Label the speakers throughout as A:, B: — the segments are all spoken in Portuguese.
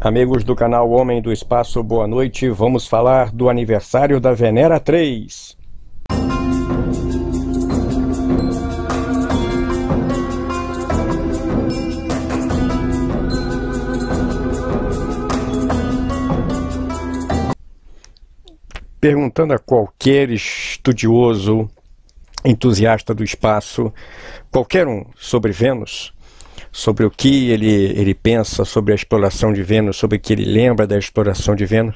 A: Amigos do canal Homem do Espaço, boa noite. Vamos falar do aniversário da Venera 3. Perguntando a qualquer estudioso, entusiasta do espaço, qualquer um, sobre Vênus, sobre o que ele pensa sobre a exploração de Vênus, sobre o que ele lembra da exploração de Vênus,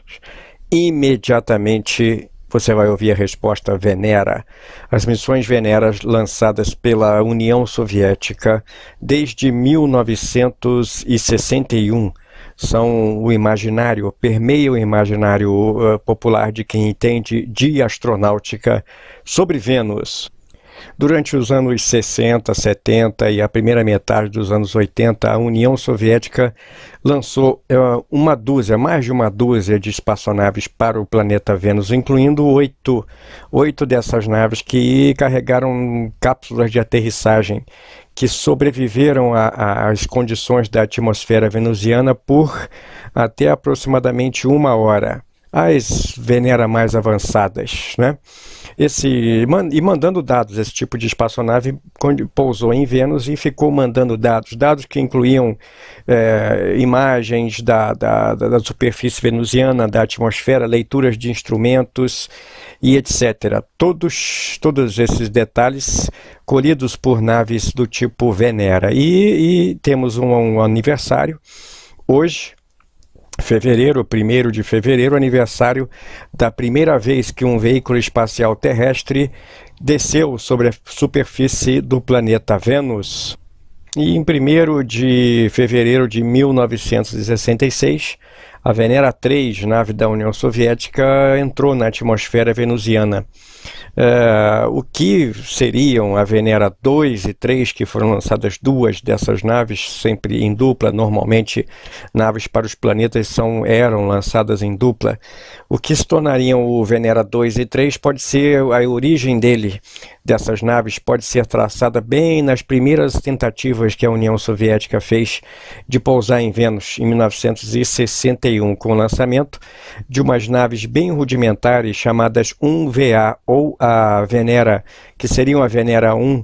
A: imediatamente você vai ouvir a resposta Venera. As missões Venera lançadas pela União Soviética desde 1961 são o imaginário, permeiam o imaginário popular de quem entende de astronáutica sobre Vênus. Durante os anos 60, 70 e a primeira metade dos anos 80, a União Soviética lançou mais de uma dúzia de espaçonaves para o planeta Vênus, incluindo oito dessas naves que carregaram cápsulas de aterrissagem que sobreviveram às condições da atmosfera venusiana por até aproximadamente 1 hora. As Venera mais avançadas, né? E mandando dados, esse tipo de espaçonave pousou em Vênus e ficou mandando dados que incluíam imagens da superfície venusiana, da atmosfera, leituras de instrumentos e etc. Todos esses detalhes colhidos por naves do tipo Venera. E temos um aniversário hoje, fevereiro, 1º de fevereiro, aniversário da primeira vez que um veículo espacial terrestre desceu sobre a superfície do planeta Vênus. E em 1º de fevereiro de 1966, a Venera 3, nave da União Soviética, entrou na atmosfera venusiana. O que seriam a Venera 2 e 3, que foram lançadas duas dessas naves, sempre em dupla, normalmente naves para os planetas eram lançadas em dupla. O que se tornariam o Venera 2 e 3 pode ser a origem dessas naves, pode ser traçada bem nas primeiras tentativas que a União Soviética fez de pousar em Vênus, em 1961, com o lançamento de umas naves bem rudimentares chamadas 1VA, ou a Venera, que seriam a Venera 1,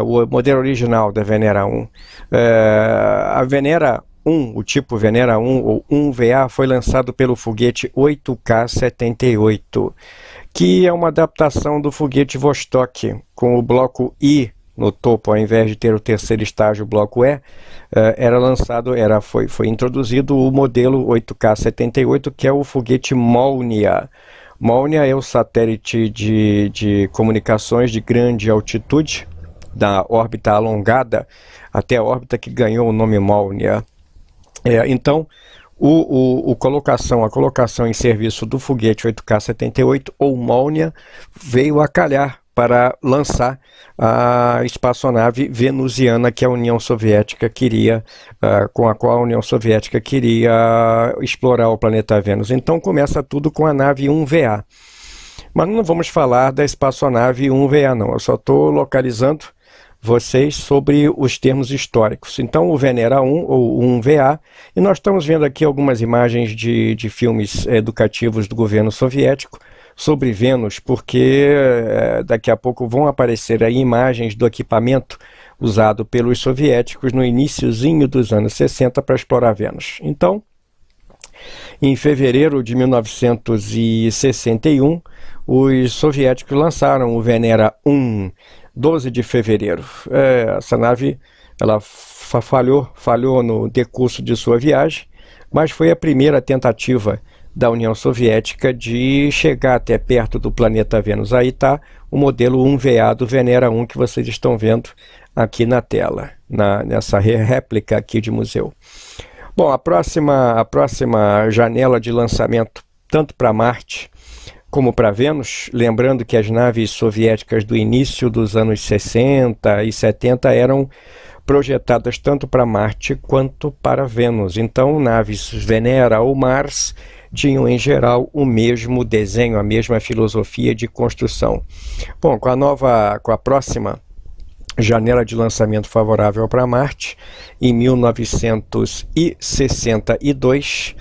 A: o modelo original da Venera 1. A Venera 1, o tipo Venera 1 ou 1VA, foi lançado pelo foguete 8K-78, que é uma adaptação do foguete Vostok, com o bloco I no topo, ao invés de ter o terceiro estágio, o bloco E, foi introduzido o modelo 8K-78, que é o foguete Molniya. Molniya é o satélite de comunicações de grande altitude, da órbita alongada até a órbita que ganhou o nome Molniya. Então, a colocação em serviço do foguete 8K-78, ou Molniya, veio a calhar para lançar a espaçonave venusiana que a União Soviética com a qual a União Soviética queria explorar o planeta Vênus. Então começa tudo com a nave 1VA. Mas não vamos falar da espaçonave 1VA não, eu só estou localizando vocês sobre os termos históricos. Então o Venera 1 ou 1VA, e nós estamos vendo aqui algumas imagens de filmes educativos do governo soviético sobre Vênus, porque daqui a pouco vão aparecer aí imagens do equipamento usado pelos soviéticos no iniciozinho dos anos 60 para explorar Vênus. Então, em fevereiro de 1961, os soviéticos lançaram o Venera 1, 12 de fevereiro. Essa nave ela falhou no decurso de sua viagem, mas foi a primeira tentativa da União Soviética de chegar até perto do planeta Vênus. Aí está o modelo 1VA do Venera 1 que vocês estão vendo aqui na tela, nessa réplica aqui de museu. Bom, a próxima janela de lançamento, tanto para Marte como para Vênus, lembrando que as naves soviéticas do início dos anos 60 e 70 eram projetadas tanto para Marte quanto para Vênus. Então, naves Venera ou Mars tinham em geral o mesmo desenho, a mesma filosofia de construção. Bom, com a próxima janela de lançamento favorável para Marte. Em 1962,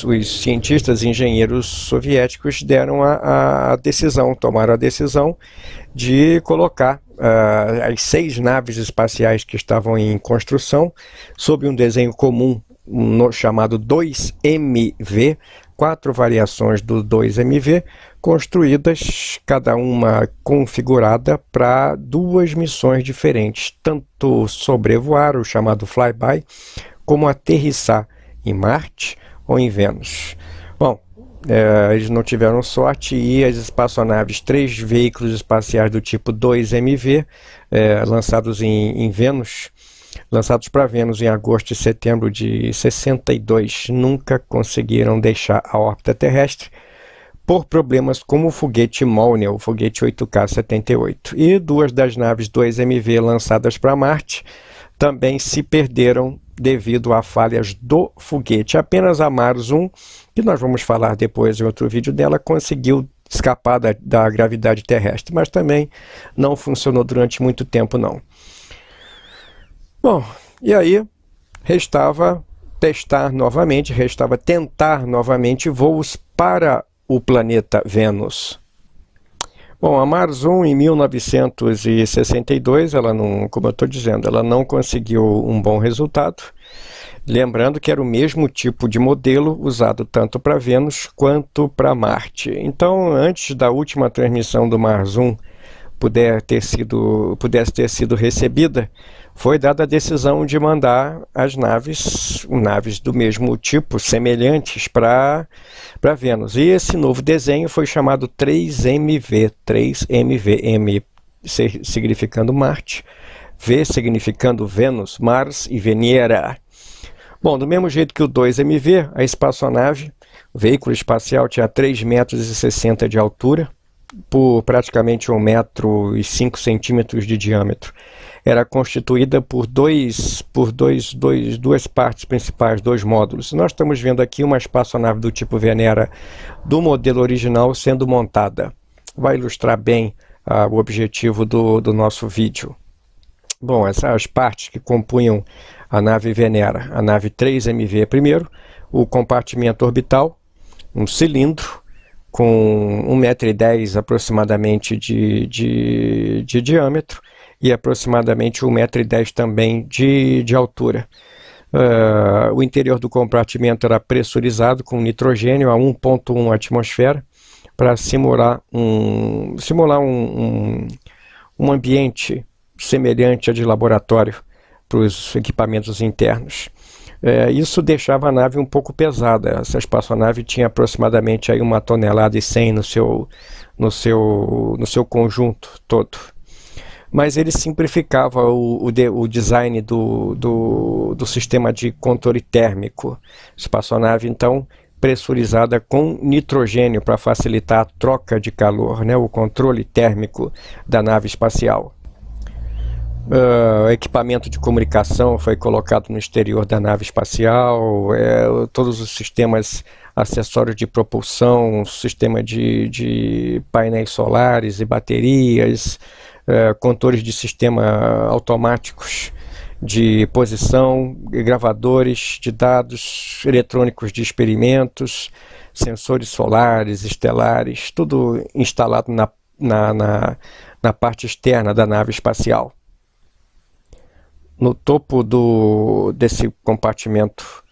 A: os cientistas e engenheiros soviéticos deram tomaram a decisão de colocar as 6 naves espaciais que estavam em construção sob um desenho comum chamado 2MV, 4 variações do 2MV, construídas, cada uma configurada para 2 missões diferentes, tanto sobrevoar, o chamado flyby, como aterrissar em Marte ou em Vênus. Bom, eles não tiveram sorte e as espaçonaves, 3 veículos espaciais do tipo 2MV, lançados em Vênus, lançados para Vênus em agosto e setembro de 62, nunca conseguiram deixar a órbita terrestre por problemas como o foguete Molniya, o foguete 8K-78. E 2 das naves 2MV lançadas para Marte também se perderam devido a falhas do foguete. Apenas a Mars 1, que nós vamos falar depois em outro vídeo dela, conseguiu escapar da gravidade terrestre, mas também não funcionou durante muito tempo não. Bom, e aí restava tentar novamente voos para o planeta Vênus. Bom, a Mars 1 em 1962, ela não, como eu estou dizendo, ela não conseguiu um bom resultado. Lembrando que era o mesmo tipo de modelo usado tanto para Vênus quanto para Marte. Então, antes da última transmissão do Mars 1 pudesse ter sido recebida, foi dada a decisão de mandar as naves do mesmo tipo, semelhantes, para Vênus. E esse novo desenho foi chamado 3MV, M significando Marte, V significando Vênus, Mars e Venera. Bom, do mesmo jeito que o 2MV, a espaçonave, o veículo espacial, tinha 3,60 metros de altura, por praticamente 1,05 metros de diâmetro. Era constituída por duas partes principais, 2 módulos. Nós estamos vendo aqui uma espaçonave do tipo Venera do modelo original sendo montada. Vai ilustrar bem o objetivo do nosso vídeo. Bom, essas partes que compunham a nave Venera, a nave 3MV primeiro, o compartimento orbital, um cilindro com 1,10 m aproximadamente de diâmetro e aproximadamente 1,10 m também de altura. O interior do compartimento era pressurizado com nitrogênio a 1,1 atmosfera para simular um ambiente semelhante a de laboratório para os equipamentos internos. Isso deixava a nave um pouco pesada. Essa espaçonave tinha aproximadamente aí 1,1 kg no seu conjunto todo. Mas ele simplificava o design do sistema de controle térmico. Espaçonave, então, pressurizada com nitrogênio para facilitar a troca de calor, né, o controle térmico da nave espacial. Equipamento de comunicação foi colocado no exterior da nave espacial, todos os sistemas acessórios de propulsão, sistema de painéis solares e baterias, controles de sistema automáticos de posição, gravadores de dados, eletrônicos de experimentos, sensores solares, estelares, tudo instalado na parte externa da nave espacial. No topo desse compartimento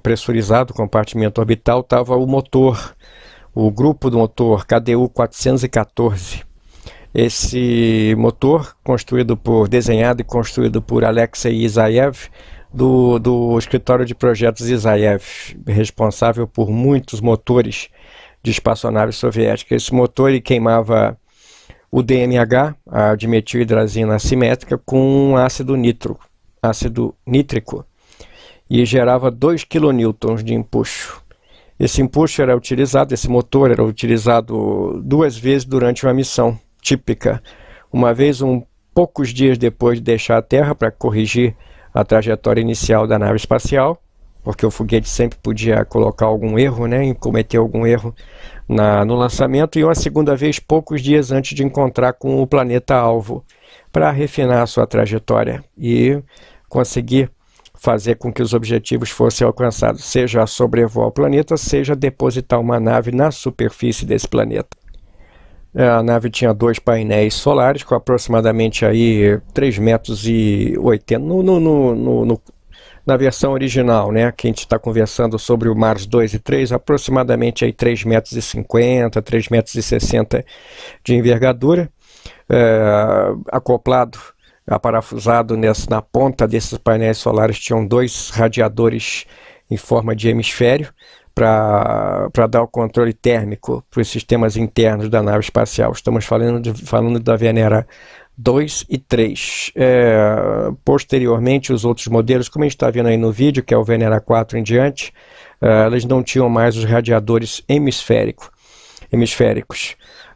A: pressurizado, compartimento orbital, estava o motor, o grupo do motor KDU-414. Esse motor, desenhado e construído por Alexei Isaev, do escritório de projetos Isaev, responsável por muitos motores de espaçonaves soviéticas. Esse motor ele queimava o DMH, a dimetilhidrazina assimétrica, com ácido nítrico, e gerava 2 kN de empuxo. Esse motor era utilizado 2 vezes durante uma missão típica. Uma vez poucos dias depois de deixar a Terra para corrigir a trajetória inicial da nave espacial, porque o foguete sempre podia colocar algum erro, né, e cometer algum erro no lançamento, e uma segunda vez poucos dias antes de encontrar com o planeta-alvo, para refinar a sua trajetória e conseguir fazer com que os objetivos fossem alcançados, seja sobrevoar o planeta, seja depositar uma nave na superfície desse planeta. A nave tinha 2 painéis solares com aproximadamente aí 3,80 metros, na versão original, né, que a gente está conversando sobre o Mars 2 e 3, aproximadamente aí 3,50 metros, 3,60 metros de envergadura, acoplado, aparafusado na ponta desses painéis solares tinham 2 radiadores em forma de hemisfério para dar o controle térmico para os sistemas internos da nave espacial. Estamos falando da Venera 2 e 3. Posteriormente, os outros modelos, como a gente está vendo aí no vídeo, que é o Venera 4 em diante, eles não tinham mais os radiadores hemisféricos.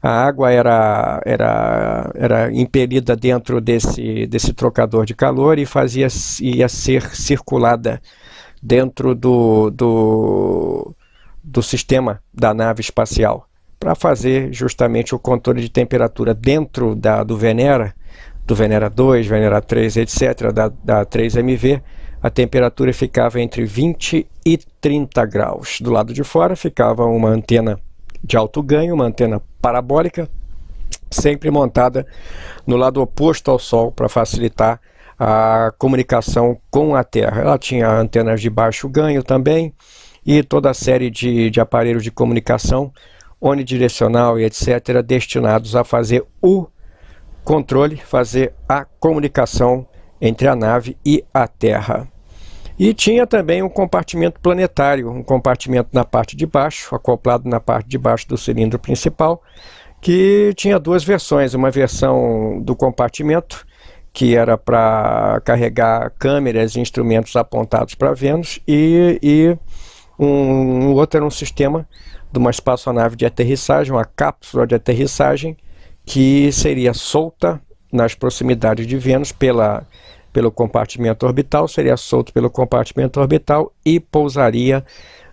A: A água era impelida dentro desse trocador de calor e ia ser circulada dentro do sistema da nave espacial, para fazer justamente o controle de temperatura dentro do Venera 2, Venera 3, etc., da 3MV. A temperatura ficava entre 20 e 30 graus. Do lado de fora ficava uma antena de alto ganho, uma antena parabólica, sempre montada no lado oposto ao Sol para facilitar a comunicação com a Terra. Ela tinha antenas de baixo ganho também e toda a série de aparelhos de comunicação onidirecional e etc., destinados a fazer o controle, fazer a comunicação entre a nave e a Terra. E tinha também um compartimento planetário, um compartimento na parte de baixo, acoplado na parte de baixo do cilindro principal, que tinha 2 versões, uma versão do compartimento, que era para carregar câmeras e instrumentos apontados para Vênus, e um outro era um sistema de uma espaçonave de aterrissagem, uma cápsula de aterrissagem, que seria solta nas proximidades de Vênus pelo compartimento orbital, seria solto pelo compartimento orbital e pousaria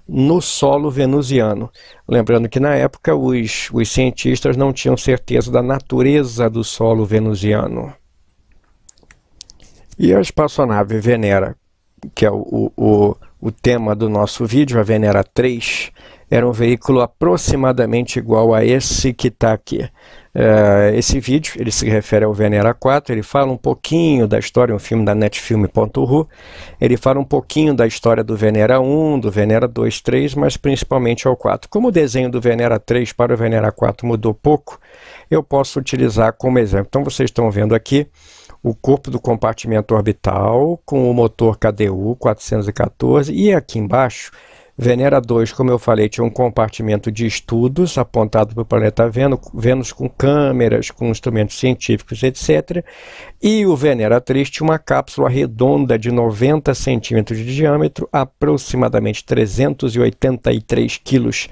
A: no solo venusiano. Lembrando que na época os cientistas não tinham certeza da natureza do solo venusiano. E a espaçonave Venera, que é o tema do nosso vídeo, a Venera 3, era um veículo aproximadamente igual a esse que está aqui. Esse vídeo ele se refere ao Venera 4, ele fala um pouquinho da história, um filme da netfilm.ru, ele fala um pouquinho da história do Venera 1, do Venera 2, 3, mas principalmente ao 4. Como o desenho do Venera 3 para o Venera 4 mudou pouco, eu posso utilizar como exemplo. Então vocês estão vendo aqui o corpo do compartimento orbital com o motor KDU 414 e aqui embaixo Venera 2, como eu falei, tinha um compartimento de estudos apontado para o planeta Vênus com câmeras, com instrumentos científicos, etc. E o Venera 3 tinha uma cápsula redonda de 90 centímetros de diâmetro, aproximadamente 383 quilos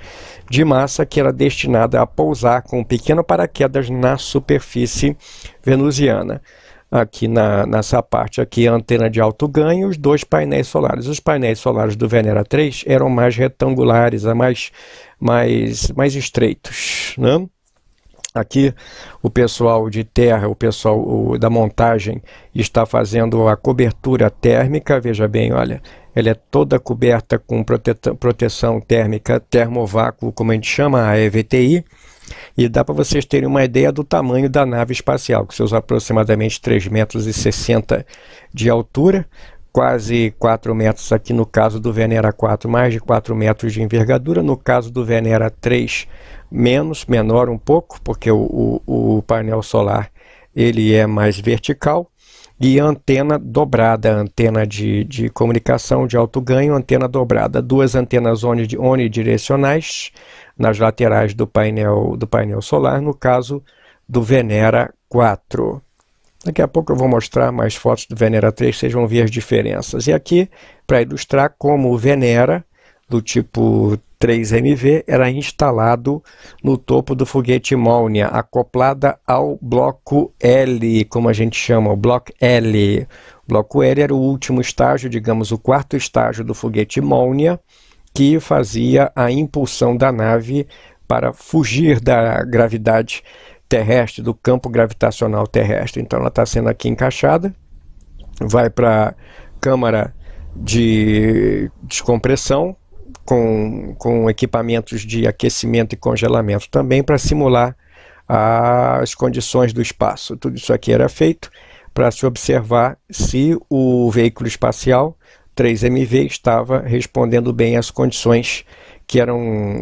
A: de massa, que era destinada a pousar com um pequeno paraquedas na superfície venusiana. Aqui nessa parte aqui, a antena de alto ganho, os 2 painéis solares. Os painéis solares do Venera 3 eram mais retangulares, mais estreitos, né? Aqui o pessoal de terra, o pessoal da montagem está fazendo a cobertura térmica. Veja bem, olha, ela é toda coberta com proteção térmica, termovácuo, como a gente chama, a EVTI. E dá para vocês terem uma ideia do tamanho da nave espacial, com seus aproximadamente 3,60 metros de altura, quase 4 metros aqui no caso do Venera 4, mais de 4 metros de envergadura. No caso do Venera 3, menor um pouco, porque o painel solar ele é mais vertical. E a antena dobrada, antena de comunicação de alto ganho, antena dobrada. 2 antenas onidirecionais nas laterais do painel solar, no caso do Venera 4. Daqui a pouco eu vou mostrar mais fotos do Venera 3, vocês vão ver as diferenças. E aqui, para ilustrar como o Venera, do tipo 3MV era instalado no topo do foguete Molniya, acoplada ao bloco L, como a gente chama, o bloco L. O bloco L era o último estágio, digamos, o quarto estágio do foguete Molniya, que fazia a impulsão da nave para fugir da gravidade terrestre, do campo gravitacional terrestre. Então ela está sendo aqui encaixada, vai para a câmara de descompressão, com equipamentos de aquecimento e congelamento também, para simular as condições do espaço. Tudo isso aqui era feito para se observar se o veículo espacial 3MV estava respondendo bem às condições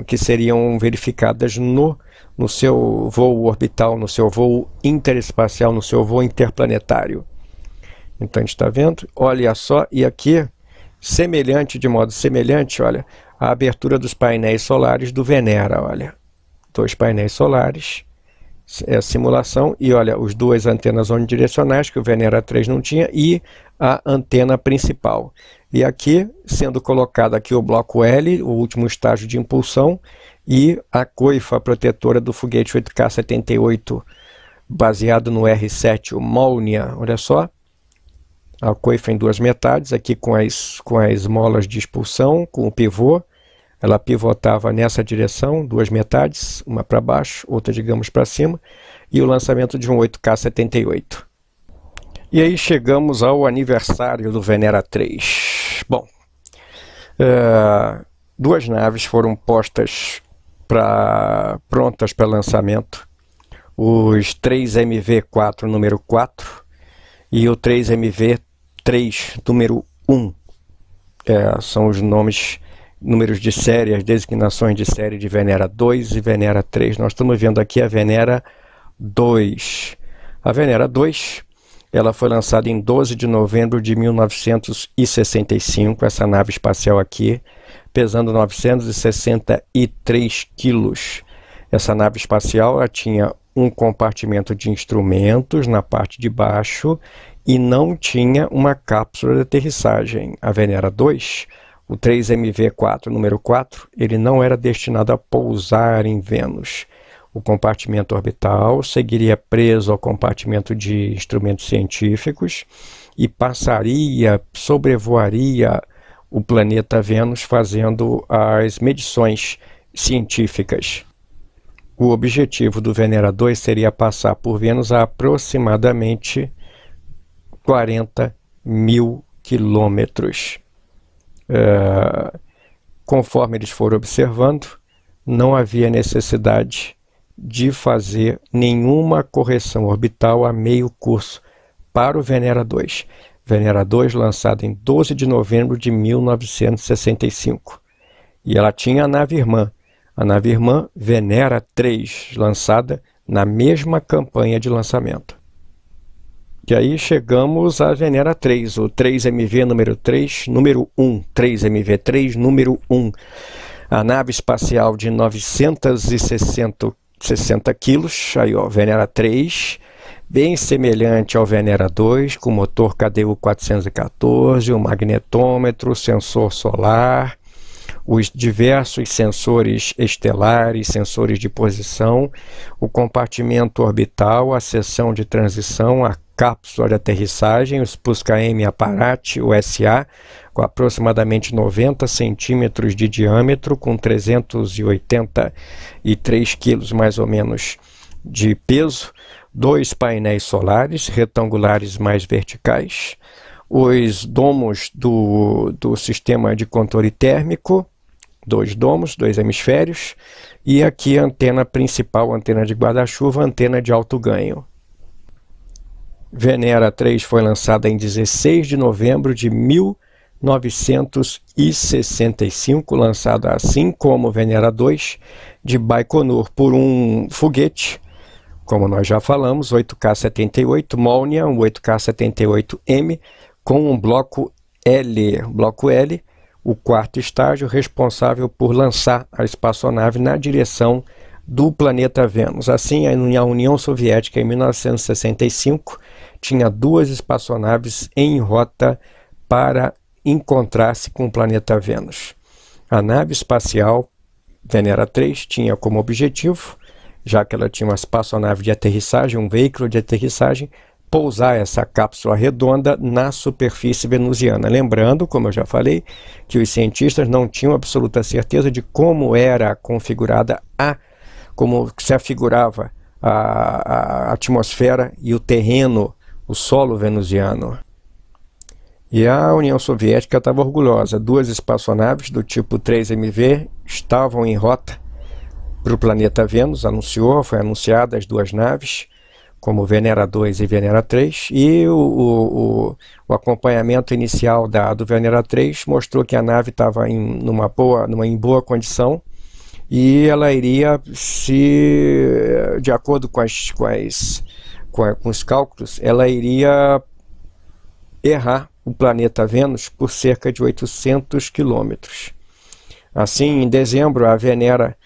A: que seriam verificadas no seu voo orbital, no seu voo interespacial, no seu voo interplanetário. Então a gente está vendo, olha só, e aqui, de modo semelhante, olha, a abertura dos painéis solares do Venera, olha, 2 painéis solares, é a simulação, e olha, as 2 antenas omnidirecionais que o Venera 3 não tinha, e a antena principal. E aqui, sendo colocado aqui o bloco L, o último estágio de impulsão, e a coifa protetora do foguete 8K-78, baseado no R7, o Molniya, olha só, a coifa em 2 metades, aqui com as molas de expulsão, com o pivô. Ela pivotava nessa direção, 2 metades, uma para baixo, outra, digamos, para cima, e o lançamento de um 8K-78. E aí chegamos ao aniversário do Venera 3. Bom, 2 naves foram postas prontas para lançamento, os 3MV4 número 4 e o 3MV3 número 1. São os números de série, as designações de série de Venera 2 e Venera 3. Nós estamos vendo aqui a Venera 2. A Venera 2, ela foi lançada em 12 de novembro de 1965, essa nave espacial aqui, pesando 963 quilos. Essa nave espacial, ela tinha um compartimento de instrumentos na parte de baixo e não tinha uma cápsula de aterrissagem. A Venera 2, o 3MV4 número 4, ele não era destinado a pousar em Vênus. O compartimento orbital seguiria preso ao compartimento de instrumentos científicos e sobrevoaria o planeta Vênus fazendo as medições científicas. O objetivo do Venera 2 seria passar por Vênus a aproximadamente 40 mil quilômetros. Conforme eles foram observando, não havia necessidade de fazer nenhuma correção orbital a meio curso para o Venera 2. Venera 2 lançado em 12 de novembro de 1965. E ela tinha a nave irmã Venera 3, lançada na mesma campanha de lançamento. E aí chegamos à Venera 3, o 3MV número 3, número 1, 3MV3 número 1. A nave espacial de 960 quilos, aí ó, Venera 3, bem semelhante ao Venera 2, com motor KDU 414, um magnetômetro, sensor solar, os diversos sensores estelares, sensores de posição, o compartimento orbital, a seção de transição, a cápsula de aterrissagem, o Spusca-M Apparat, o SA, com aproximadamente 90 centímetros de diâmetro, com 383 quilos mais ou menos de peso, 2 painéis solares retangulares mais verticais, os domos do sistema de controle térmico, 2 domos, 2 hemisférios, e aqui a antena principal, antena de guarda-chuva, antena de alto ganho. Venera 3 foi lançada em 16 de novembro de 1965, lançada assim como Venera 2, de Baikonur, por um foguete, como nós já falamos, 8K-78 Molniya, um 8K-78M, com um bloco L. Bloco L, o quarto estágio, responsável por lançar a espaçonave na direção do planeta Vênus. Assim, a União Soviética, em 1965, tinha 2 espaçonaves em rota para encontrar-se com o planeta Vênus. A nave espacial Venera 3 tinha como objetivo, já que ela tinha uma espaçonave de aterrissagem, um veículo de aterrissagem, pousar essa cápsula redonda na superfície venusiana. Lembrando, como eu já falei, que os cientistas não tinham absoluta certeza de como era configurada como se afigurava a atmosfera e o terreno, o solo venusiano. E a União Soviética estava orgulhosa. 2 espaçonaves do tipo 3MV estavam em rota para o planeta Vênus. Foi anunciada as 2 naves, como Venera 2 e Venera 3, e o acompanhamento inicial do Venera 3 mostrou que a nave estava em boa condição, e ela iria, de acordo com os cálculos, ela iria errar o planeta Vênus por cerca de 800 quilômetros. Assim, em dezembro, a Venera,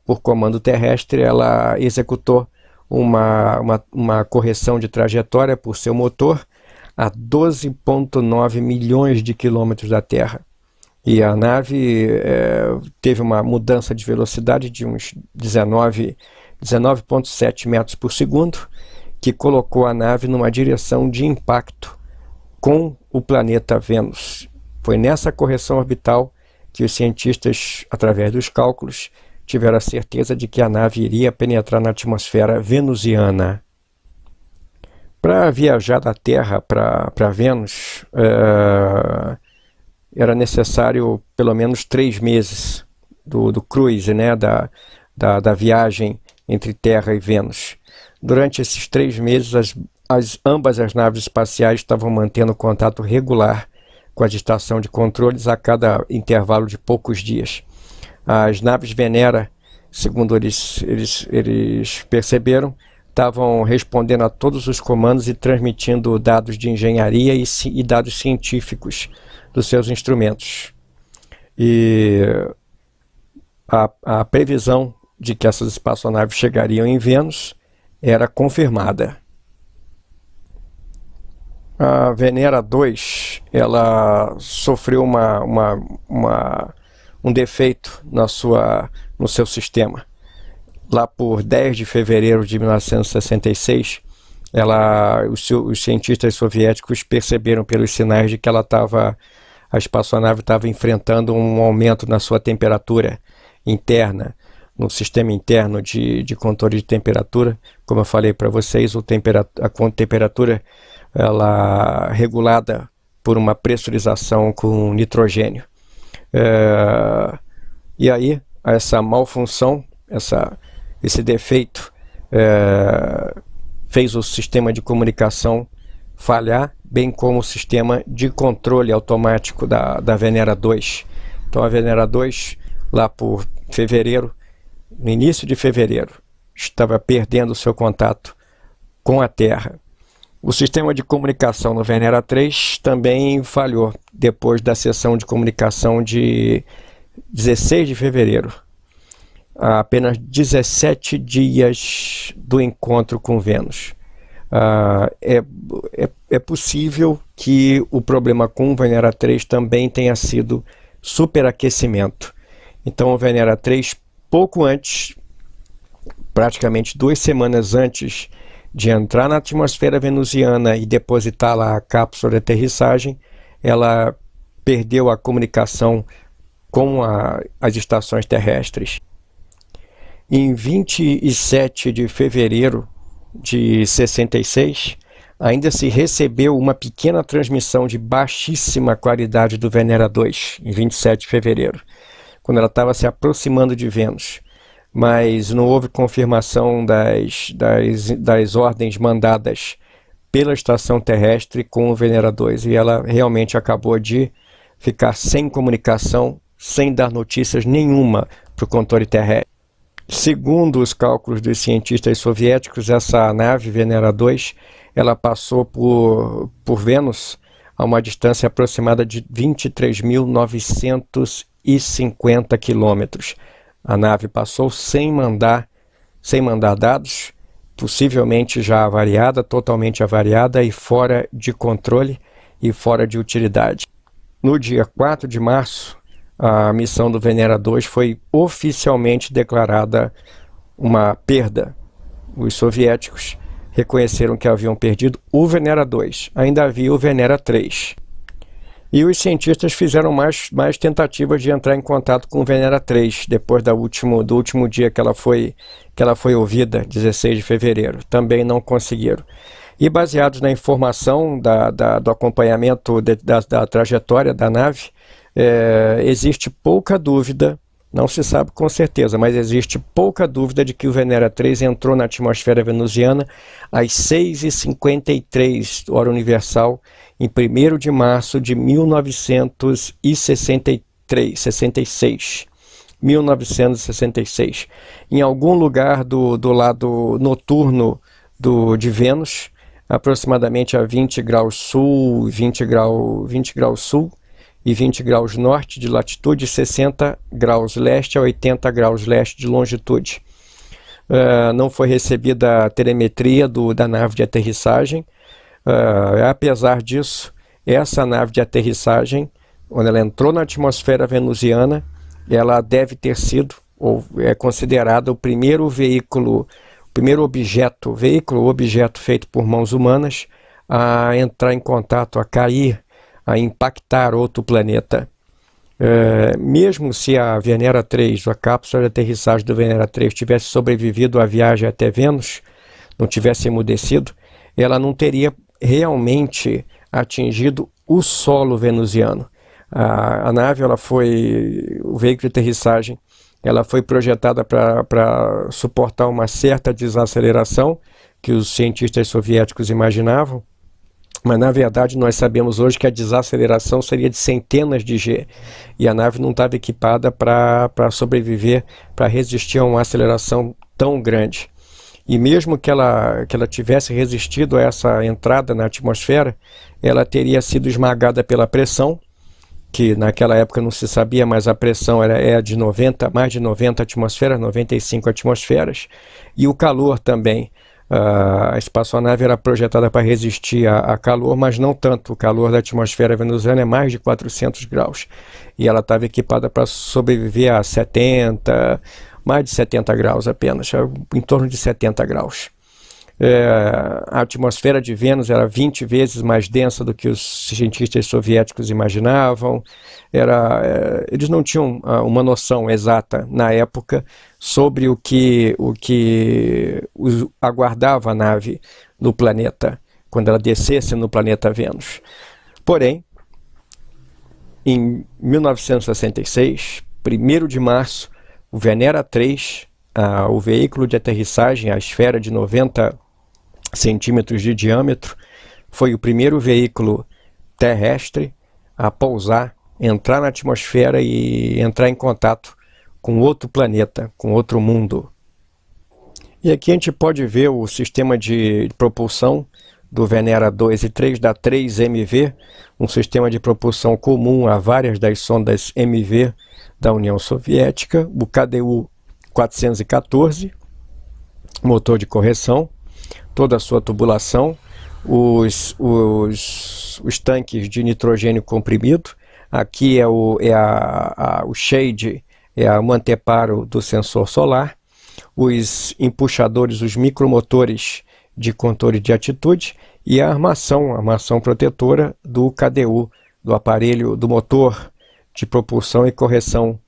A: por comando terrestre, ela executou uma correção de trajetória por seu motor a 12,9 milhões de quilômetros da Terra. E a nave teve uma mudança de velocidade de uns 19,7 metros por segundo, que colocou a nave numa direção de impacto com o planeta Vênus. Foi nessa correção orbital que os cientistas, através dos cálculos, tiveram a certeza de que a nave iria penetrar na atmosfera venusiana. Para viajar da Terra para Vênus, era necessário pelo menos 3 meses do cruise, né, da viagem entre Terra e Vênus. Durante esses 3 meses, ambas as naves espaciais estavam mantendo contato regular com a estação de controles a cada intervalo de poucos dias. As naves Venera, segundo eles perceberam, estavam respondendo a todos os comandos e transmitindo dados de engenharia e dados científicos dos seus instrumentos. E a previsão de que essas espaçonaves chegariam em Vênus era confirmada. A Venera 2, ela sofreu um defeito no seu sistema. Lá por 10 de fevereiro de 1966, os cientistas soviéticos perceberam pelos sinais de que a espaçonave estava enfrentando um aumento na sua temperatura interna, no sistema interno de controle de temperatura. Como eu falei para vocês, a temperatura regulada por uma pressurização com nitrogênio. E aí, essa malfunção, esse defeito, fez o sistema de comunicação falhar, bem como o sistema de controle automático da Venera 2. Então a Venera 2, lá por fevereiro, no início de fevereiro, estava perdendo seu contato com a Terra. O sistema de comunicação no Venera 3 também falhou depois da sessão de comunicação de 16 de fevereiro. A apenas 17 dias do encontro com Vênus. É possível que o problema com o Venera 3 também tenha sido superaquecimento. Então o Venera 3, pouco antes, praticamente 2 semanas antes de entrar na atmosfera venusiana e depositar lá a cápsula de aterrissagem, ela perdeu a comunicação com as estações terrestres. Em 27 de fevereiro de 66, ainda se recebeu uma pequena transmissão de baixíssima qualidade do Venera 2, em 27 de fevereiro, quando ela estava se aproximando de Vênus. Mas não houve confirmação das ordens mandadas pela estação terrestre com o Venera 2, e ela realmente acabou de ficar sem comunicação, sem dar notícias nenhuma para o controle terrestre. Segundo os cálculos dos cientistas soviéticos, essa nave Venera 2, ela passou por Vênus a uma distância aproximada de 23.950 quilômetros. A nave passou sem mandar dados, possivelmente já avariada, totalmente avariada e fora de controle e fora de utilidade. No dia 4 de março, a missão do Venera 2 foi oficialmente declarada uma perda. Os soviéticos reconheceram que haviam perdido o Venera 2, ainda havia o Venera 3. E os cientistas fizeram mais tentativas de entrar em contato com o Venera 3, depois do último dia que ela foi ouvida, 16 de fevereiro. Também não conseguiram. E baseados na informação do acompanhamento da trajetória da nave, existe pouca dúvida, não se sabe com certeza, mas existe pouca dúvida de que o Venera 3 entrou na atmosfera venusiana às 6h53, hora universal, em 1º de março de 1966. Em algum lugar do lado noturno de Vênus, aproximadamente a 20 graus sul, 20 graus sul e 20 graus norte de latitude, 60 graus leste a 80 graus leste de longitude. Não foi recebida a telemetria da nave de aterrissagem. Apesar disso, essa nave de aterrissagem, quando ela entrou na atmosfera venusiana, ela deve ter sido, ou é considerada o primeiro objeto feito por mãos humanas a entrar em contato, a cair, a impactar outro planeta. Mesmo se a Venera 3, a cápsula de aterrissagem do Venera 3, tivesse sobrevivido à viagem até Vênus, não tivesse emudecido, ela não teria realmente atingido o solo venusiano. A nave, o veículo de aterrissagem, ela foi projetada para suportar uma certa desaceleração que os cientistas soviéticos imaginavam, mas na verdade nós sabemos hoje que a desaceleração seria de centenas de G, e a nave não estava equipada para sobreviver, para resistir a uma aceleração tão grande. E mesmo que ela tivesse resistido a essa entrada na atmosfera, ela teria sido esmagada pela pressão, que naquela época não se sabia, mas a pressão era de mais de 90 atmosferas, 95 atmosferas, e o calor também. A espaçonave era projetada para resistir a calor, mas não tanto. O calor da atmosfera venusiana é mais de 400 graus. E ela estava equipada para sobreviver a mais de 70 graus apenas, em torno de 70 graus. A atmosfera de Vênus era 20 vezes mais densa do que os cientistas soviéticos imaginavam. Eles não tinham uma noção exata na época sobre o que aguardava a nave no planeta, quando ela descesse no planeta Vênus. Porém, em 1966, 1º de março, o Venera 3, o veículo de aterrissagem, a esfera de 90 centímetros de diâmetro, foi o primeiro veículo terrestre a pousar, entrar na atmosfera e entrar em contato com outro planeta, com outro mundo. E aqui a gente pode ver o sistema de propulsão do Venera 2 e 3 da 3MV, um sistema de propulsão comum a várias das sondas MV da União Soviética, o KDU-414, motor de correção, toda a sua tubulação, os tanques de nitrogênio comprimido. Aqui é o shade, o anteparo do sensor solar, os empuxadores, os micromotores de controle de atitude e a armação protetora do KDU, do aparelho, do motor de propulsão e correção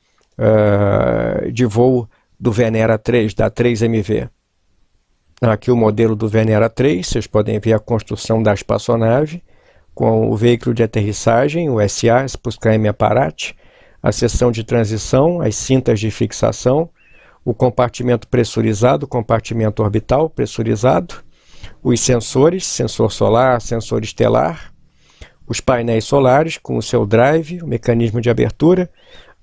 A: de voo do Venera 3, da 3MV. Aqui o modelo do Venera 3, vocês podem ver a construção da espaçonave, com o veículo de aterrissagem, o SA, Spustkaya Apparat, a seção de transição, as cintas de fixação, o compartimento pressurizado, o compartimento orbital pressurizado, os sensores, sensor solar, sensor estelar, os painéis solares com o seu drive, o mecanismo de abertura,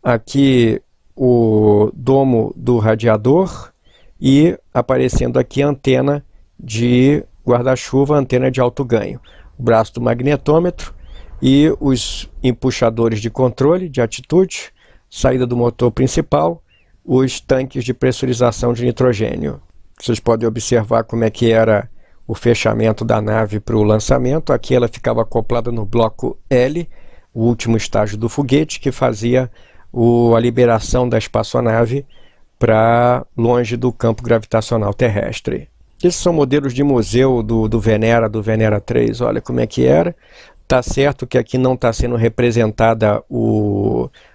A: aqui o domo do radiador e aparecendo aqui a antena de guarda-chuva, antena de alto ganho, o braço do magnetômetro e os empuxadores de controle de atitude, saída do motor principal, os tanques de pressurização de nitrogênio. Vocês podem observar como é que era o fechamento da nave para o lançamento. Aqui ela ficava acoplada no bloco L, o último estágio do foguete, que fazia a liberação da espaçonave para longe do campo gravitacional terrestre. Esses são modelos de museu do Venera 3, olha como é que era. Tá certo que aqui não está sendo representada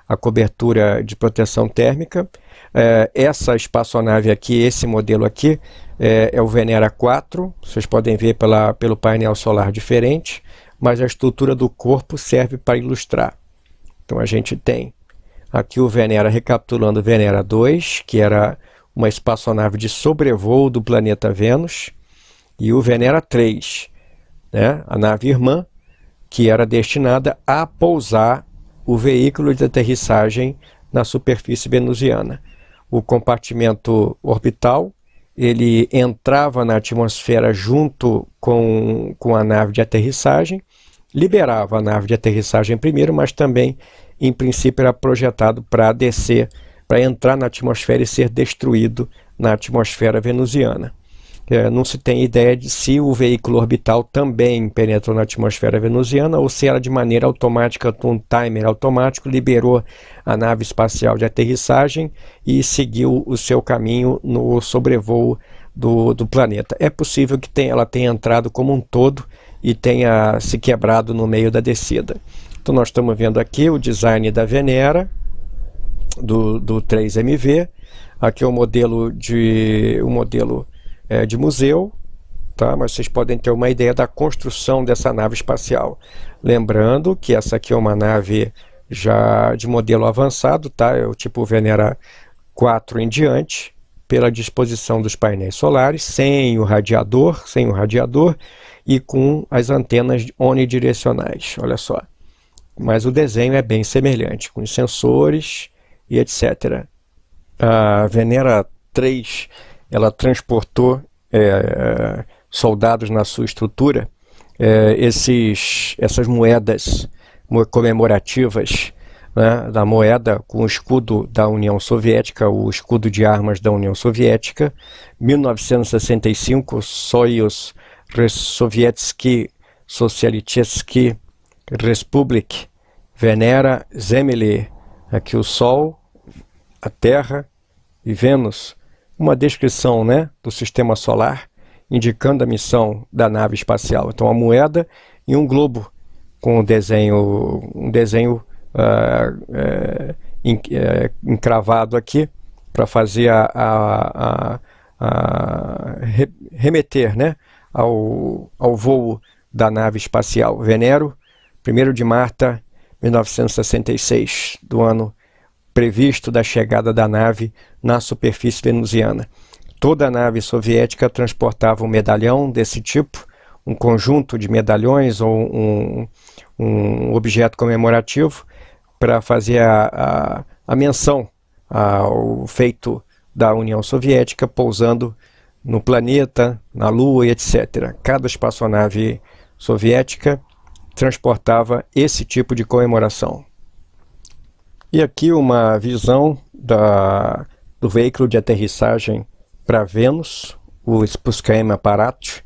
A: a cobertura de proteção térmica. Essa espaçonave aqui, esse modelo aqui, é o Venera 4, vocês podem ver pelo painel solar diferente, mas a estrutura do corpo serve para ilustrar. Então a gente tem aqui o Venera, recapitulando o Venera 2, que era uma espaçonave de sobrevoo do planeta Vênus, e o Venera 3, né, a nave irmã, que era destinada a pousar o veículo de aterrissagem na superfície venusiana. O compartimento orbital, ele entrava na atmosfera junto com a nave de aterrissagem, liberava a nave de aterrissagem primeiro, mas também, em princípio, era projetado para descer, para entrar na atmosfera e ser destruído na atmosfera venusiana. Não se tem ideia de se o veículo orbital também penetrou na atmosfera venusiana ou se era de maneira automática, um timer automático, liberou a nave espacial de aterrissagem e seguiu o seu caminho no sobrevoo do planeta. É possível que ela tenha entrado como um todo e tenha se quebrado no meio da descida. Então nós estamos vendo aqui o design da Venera, do 3MV. Aqui é o modelo de museu, tá? Mas vocês podem ter uma ideia da construção dessa nave espacial. Lembrando que essa aqui é uma nave já de modelo avançado, tá? É o tipo Venera 4 em diante, pela disposição dos painéis solares, sem o radiador e com as antenas onidirecionais, olha só. Mas o desenho é bem semelhante, com os sensores e etc. A Venera 3, ela transportou soldados na sua estrutura, essas moedas comemorativas, né, da moeda com o escudo da União Soviética, o escudo de armas da União Soviética, 1965, Soyuz Sovietsky Socialistiski Republik, Venera Zemlya, aqui o Sol, a Terra e Vênus, uma descrição, né, do sistema solar, indicando a missão da nave espacial. Então a moeda e um globo com um desenho encravado aqui para fazer remeter, né, ao voo da nave espacial Venero, 1º de março de 1966, do ano previsto da chegada da nave na superfície venusiana. Toda a nave soviética transportava um medalhão desse tipo, um conjunto de medalhões ou um objeto comemorativo para fazer a menção ao feito da União Soviética pousando no planeta, na Lua e etc. Cada espaçonave soviética transportava esse tipo de comemoração. E aqui uma visão do veículo de aterrissagem para Vênus, o Spuscaem Apparat,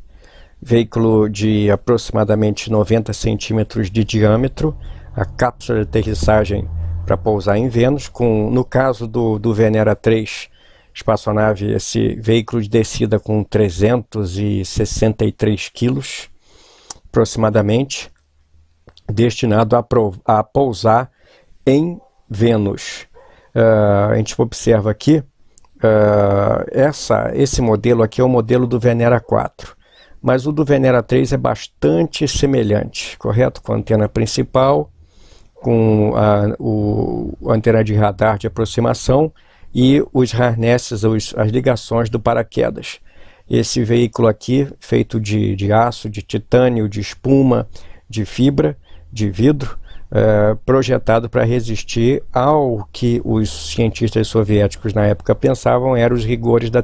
A: veículo de aproximadamente 90 centímetros de diâmetro, a cápsula de aterrissagem para pousar em Vênus, no caso do Venera 3, espaçonave, esse veículo de descida com 363 quilos, aproximadamente, destinado a pousar em Vênus. A gente observa aqui, esse modelo aqui é o modelo do Venera 4, mas o do Venera 3 é bastante semelhante, correto? Com a antena principal, com a antena de radar de aproximação e os harnesses, as ligações do paraquedas. Esse veículo aqui, feito de aço, de titânio, de espuma, de fibra, de vidro, projetado para resistir ao que os cientistas soviéticos na época pensavam eram os rigores da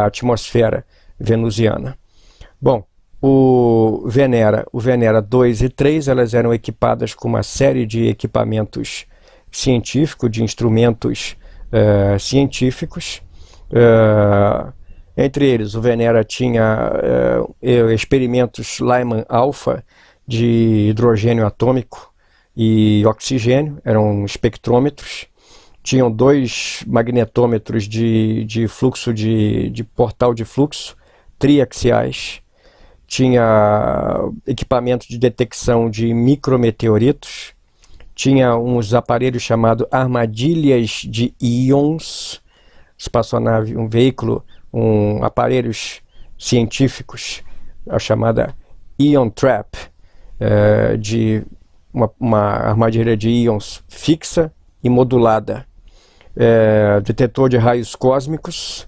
A: atmosfera venusiana. Bom, o Venera 2 e 3, elas eram equipadas com uma série de equipamentos científicos, de instrumentos científicos. Entre eles, o Venera tinha experimentos Lyman Alpha de hidrogênio atômico e oxigênio, eram espectrômetros. Tinham 2 magnetômetros de fluxo de portal de fluxo triaxiais. Tinha equipamento de detecção de micrometeoritos. Tinha uns aparelhos chamados armadilhas de íons. Espaçonave, um veículo, aparelhos científicos, a chamada Ion Trap, de uma armadilha de íons fixa e modulada. Detetor de raios cósmicos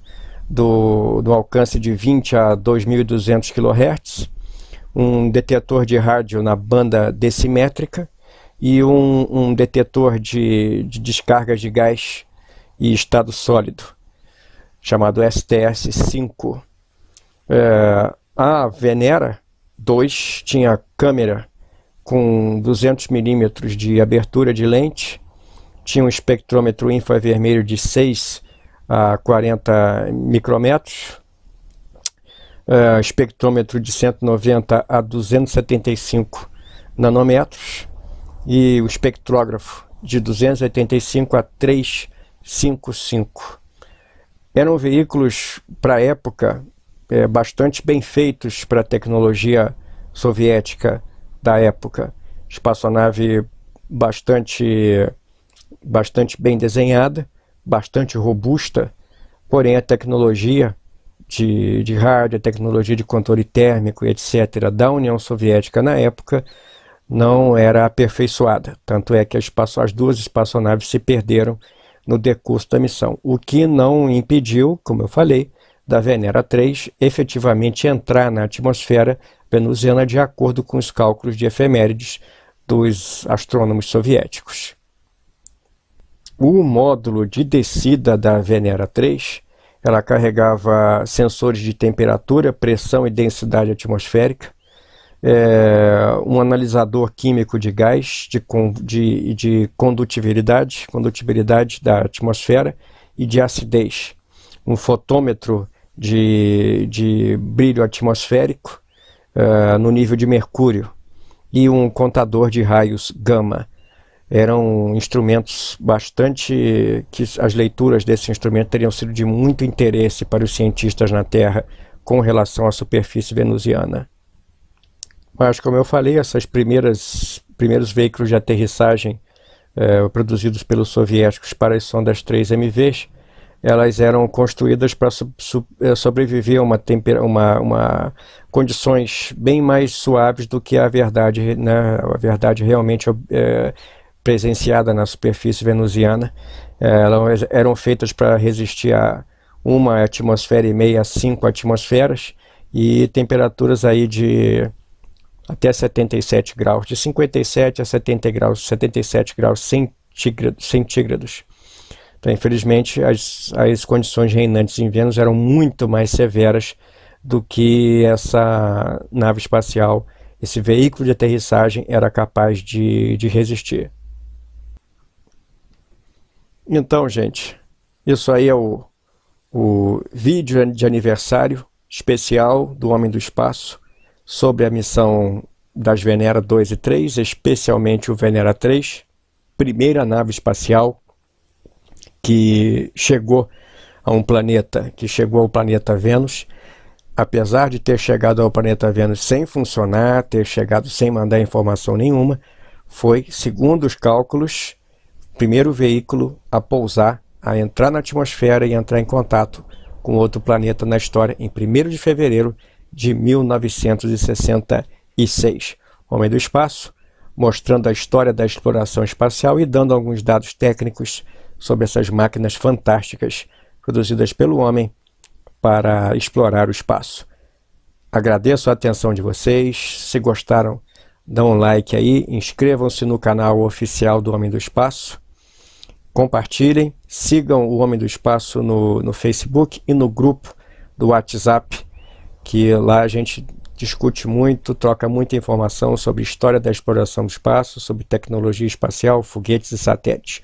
A: do alcance de 20 a 2.200 kHz, um detetor de rádio na banda decimétrica e um detetor de descargas de gás e estado sólido, chamado STS-5. A Venera 2 tinha câmera com 200 mm de abertura de lente, tinha um espectrômetro infravermelho de 6 a 40 micrômetros, espectrômetro de 190 a 275 nanômetros e o espectrógrafo de 285 a 355. Eram veículos, para a época, bastante bem feitos para a tecnologia soviética da época. Espaçonave bastante bem desenhada, bastante robusta, porém a tecnologia de rádio, a tecnologia de controle térmico, etc., da União Soviética na época não era aperfeiçoada. Tanto é que as 2 espaçonaves se perderam no decurso da missão, o que não impediu, como eu falei, da Venera 3 efetivamente entrar na atmosfera venusiana de acordo com os cálculos de efemérides dos astrônomos soviéticos. O módulo de descida da Venera 3, ela carregava sensores de temperatura, pressão e densidade atmosférica, um analisador químico de gás, de condutibilidade da atmosfera e de acidez, um fotômetro de brilho atmosférico no nível de mercúrio e um contador de raios gama. Eram instrumentos que as leituras desse instrumento teriam sido de muito interesse para os cientistas na Terra com relação à superfície venusiana. Mas, como eu falei, esses primeiros veículos de aterrissagem produzidos pelos soviéticos para as sondas 3MVs, elas eram construídas para sobreviver a condições bem mais suaves do que a verdade, né? A verdade realmente presenciada na superfície venusiana. Elas eram feitas para resistir a 1,5 atmosfera a 5 atmosferas e temperaturas aí de até 77 graus, de 57 a 77 graus centígrados. Então, infelizmente, as condições reinantes em Vênus eram muito mais severas do que essa nave espacial, esse veículo de aterrissagem era capaz de resistir. Então, gente, isso aí é o vídeo de aniversário especial do Homem do Espaço sobre a missão das Venera 2 e 3, especialmente o Venera 3, primeira nave espacial que chegou ao planeta Vênus. Apesar de ter chegado ao planeta Vênus sem funcionar, ter chegado sem mandar informação nenhuma, foi, segundo os cálculos, o primeiro veículo a pousar, a entrar na atmosfera e entrar em contato com outro planeta na história, em 1º de fevereiro de 1966. Homem do Espaço, mostrando a história da exploração espacial e dando alguns dados técnicos sobre essas máquinas fantásticas produzidas pelo homem para explorar o espaço. Agradeço a atenção de vocês. Se gostaram, dão um like aí, inscrevam-se no canal oficial do Homem do Espaço, compartilhem, sigam o Homem do Espaço no Facebook e no grupo do WhatsApp, que lá a gente discute muito, troca muita informação sobre história da exploração do espaço, sobre tecnologia espacial, foguetes e satélites.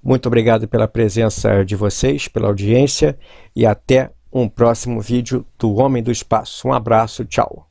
A: Muito obrigado pela presença de vocês, pela audiência, e até um próximo vídeo do Homem do Espaço. Um abraço, tchau!